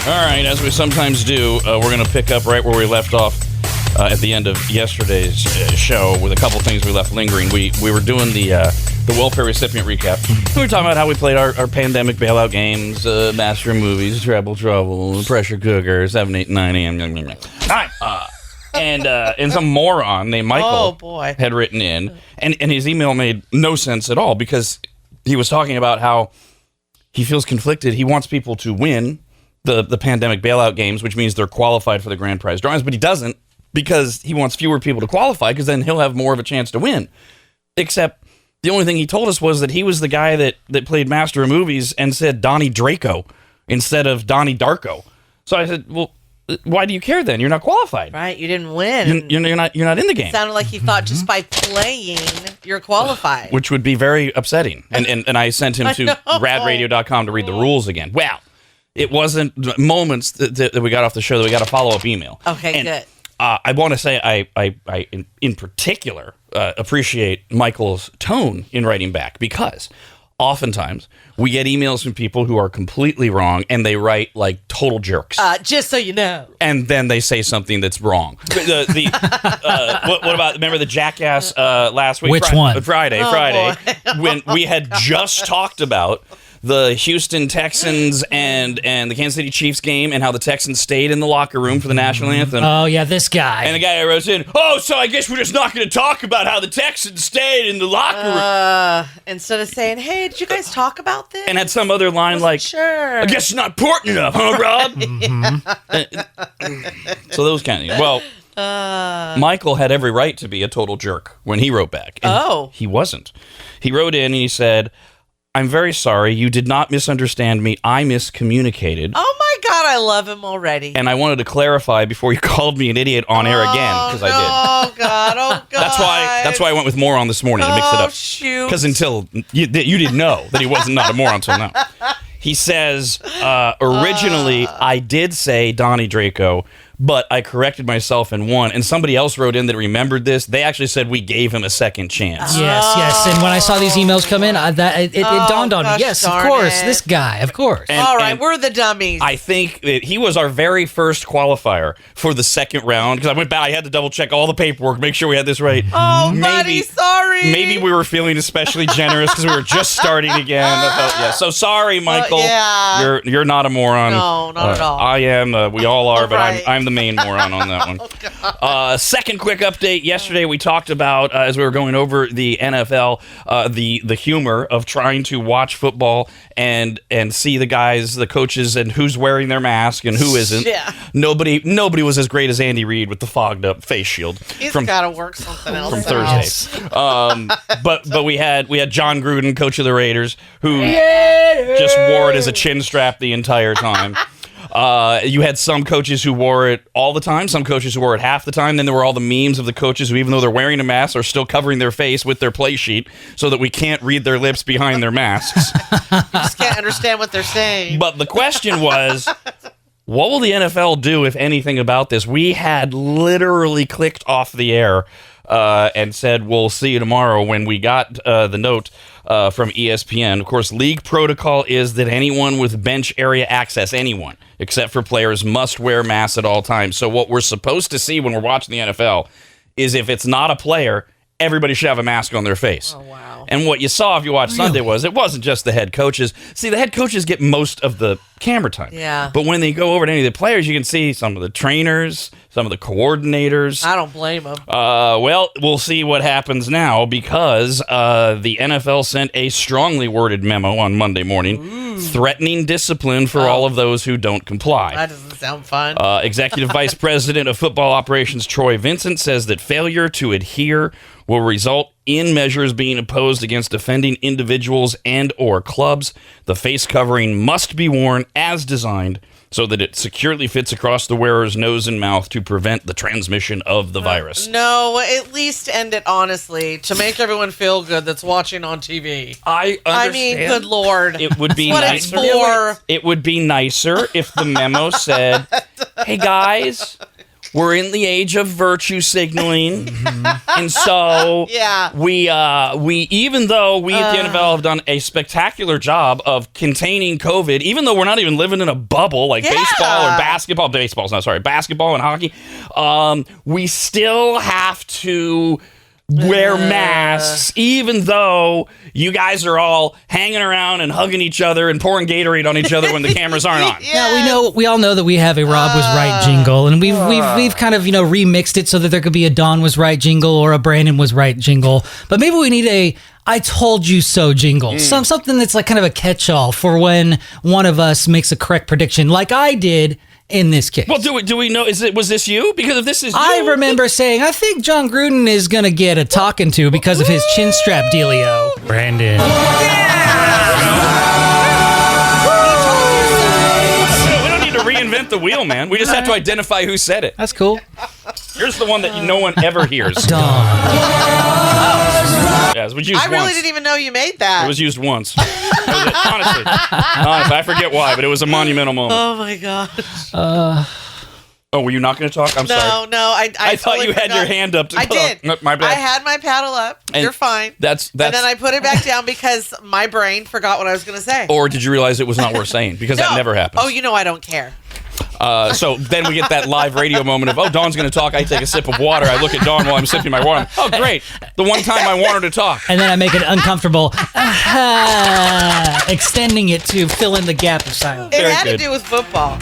All right, as we sometimes do, we're going to pick up right where we left off at the end of yesterday's show with a couple things we left lingering. We were doing the welfare recipient recap. We were talking about how we played our pandemic bailout games, master movies, Treble Trouble, Pressure Cooker, 7, 8, 9 a.m. And some moron named Michael had written in, and his email made no sense at all because he was talking about how he feels conflicted. He wants people to win the pandemic bailout games, which means they're qualified for the grand prize drawings, but he doesn't because he wants fewer people to qualify because then he'll have more of a chance to win. Except the only thing he told us was that he was the guy that played Master of Movies and said Donnie Draco instead of Donnie Darko. So I said, well, why do you care then? You're not qualified. Right, you didn't win. You're not in the game. It sounded like he thought just by playing, you're qualified. Which would be very upsetting. And I sent him to radradio.com to read the rules again. Well, it wasn't moments that we got off the show that we got a follow-up email. Okay, good. I want to say I in particular appreciate Michael's tone in writing back because oftentimes we get emails from people who are completely wrong and they write like total jerks. Just so you know. And then they say something that's wrong. What about, remember the jackass last week? Which one? Friday, when we had just talked about the Houston Texans and the Kansas City Chiefs game and how the Texans stayed in the locker room for the national anthem. Oh, yeah, this guy. And the guy wrote in, so I guess we're just not going to talk about how the Texans stayed in the locker room. Instead of saying, hey, did you guys talk about this? And had some other line like, sure. I guess it's not important enough, huh, Rob? So those kind of, Michael had every right to be a total jerk when he wrote back. And he wasn't. He wrote in and he said, I'm very sorry. You did not misunderstand me. I miscommunicated. Oh, my God. I love him already. And I wanted to clarify before you called me an idiot on air again, because I did. Oh, God. Oh, God. That's why I went with moron this morning to mix it up. Oh, shoot. Because until you didn't know that he wasn't not a moron until now. He says, originally, I did say Donnie Draco, but I corrected myself and won. And somebody else wrote in that remembered this. They actually said we gave him a second chance. Yes. And when I saw these emails come in, it dawned on me. Yes, of course. This guy, of course. All right, we're the dummies. I think that he was our very first qualifier for the second round. Because I went back, I had to double check all the paperwork, make sure we had this right. Oh, buddy, sorry. Maybe we were feeling especially generous because we were just starting again. So sorry, Michael. You're not a moron. No, not at all. I am. We all are, but right. I'm the main moron on that one. Second quick update. Yesterday we talked about, as we were going over the NFL, the humor of trying to watch football and see the guys, the coaches, and who's wearing their mask and who isn't. Yeah. Nobody was as great as Andy Reid with the fogged up face shield. He's got to work something else from Thursday. But we had John Gruden, coach of the Raiders, who just wore it as a chin strap the entire time. You had some coaches who wore it all the time, some coaches who wore it half the time. Then there were all the memes of the coaches who, even though they're wearing a mask, are still covering their face with their play sheet so that we can't read their lips behind their masks. You just can't understand what they're saying. But the question was, what will the NFL do, if anything, about this? We had literally clicked off the air and said, we'll see you tomorrow when we got the note from ESPN. Of course, league protocol is that anyone with bench area access, anyone, except for players, must wear masks at all times. So what we're supposed to see when we're watching the NFL is if it's not a player, everybody should have a mask on their face. Oh, wow. And what you saw if you watched Sunday was it wasn't just the head coaches. See, the head coaches get most of the camera time. Yeah. But when they go over to any of the players, you can see some of the trainers, some of the coordinators. I don't blame them. Well, we'll see what happens now because the NFL sent a strongly worded memo on Monday morning threatening discipline for all of those who don't comply. That doesn't sound fun. Executive Vice President of Football Operations Troy Vincent says that failure to adhere will result in measures being imposed against offending individuals and or clubs. The face covering must be worn as designed so that it securely fits across the wearer's nose and mouth to prevent the transmission of the virus. No, at least end it honestly to make everyone feel good that's watching on TV. I understand. I mean, good Lord. It would be what nicer. It's for. It would be nicer if the memo said, "Hey guys, we're in the age of virtue signaling, and so we even though we at the NFL have done a spectacular job of containing COVID, even though we're not even living in a bubble like baseball or basketball. Basketball and hockey. We still have to wear masks, even though you guys are all hanging around and hugging each other and pouring Gatorade on each other when the cameras aren't on. Yeah, we all know that we have a Rob was right jingle, and we've kind of remixed it so that there could be a Don was right jingle or a Brandon was right jingle. But maybe we need a I told you so jingle, something that's like kind of a catch-all for when one of us makes a correct prediction, like I did. In this case. Well, do we know? Was this you? Because if this is you, I remember saying, I think John Gruden is going to get a talking to because of his chin strap dealio. Brandon. We don't need to reinvent the wheel, man. We just have to identify who said it. That's cool. Here's the one that no one ever hears. Yes, it was used I really didn't even know you made that. It was used once. Honestly, I forget why, but it was a monumental moment. Oh my gosh. Oh, were you not going to talk? I'm sorry. No, I thought you had your hand up. I did. My bad. I had my paddle up. And you're fine. That's. And then I put it back down because my brain forgot what I was going to say. Or did you realize it was not worth saying? Because that never happens. Oh, I don't care. So then we get that live radio moment of, Dawn's going to talk. I take a sip of water. I look at Dawn while I'm sipping my water. Oh, great. The one time I want her to talk. And then I make it uncomfortable, extending it to fill in the gap of silence. It had to do with football.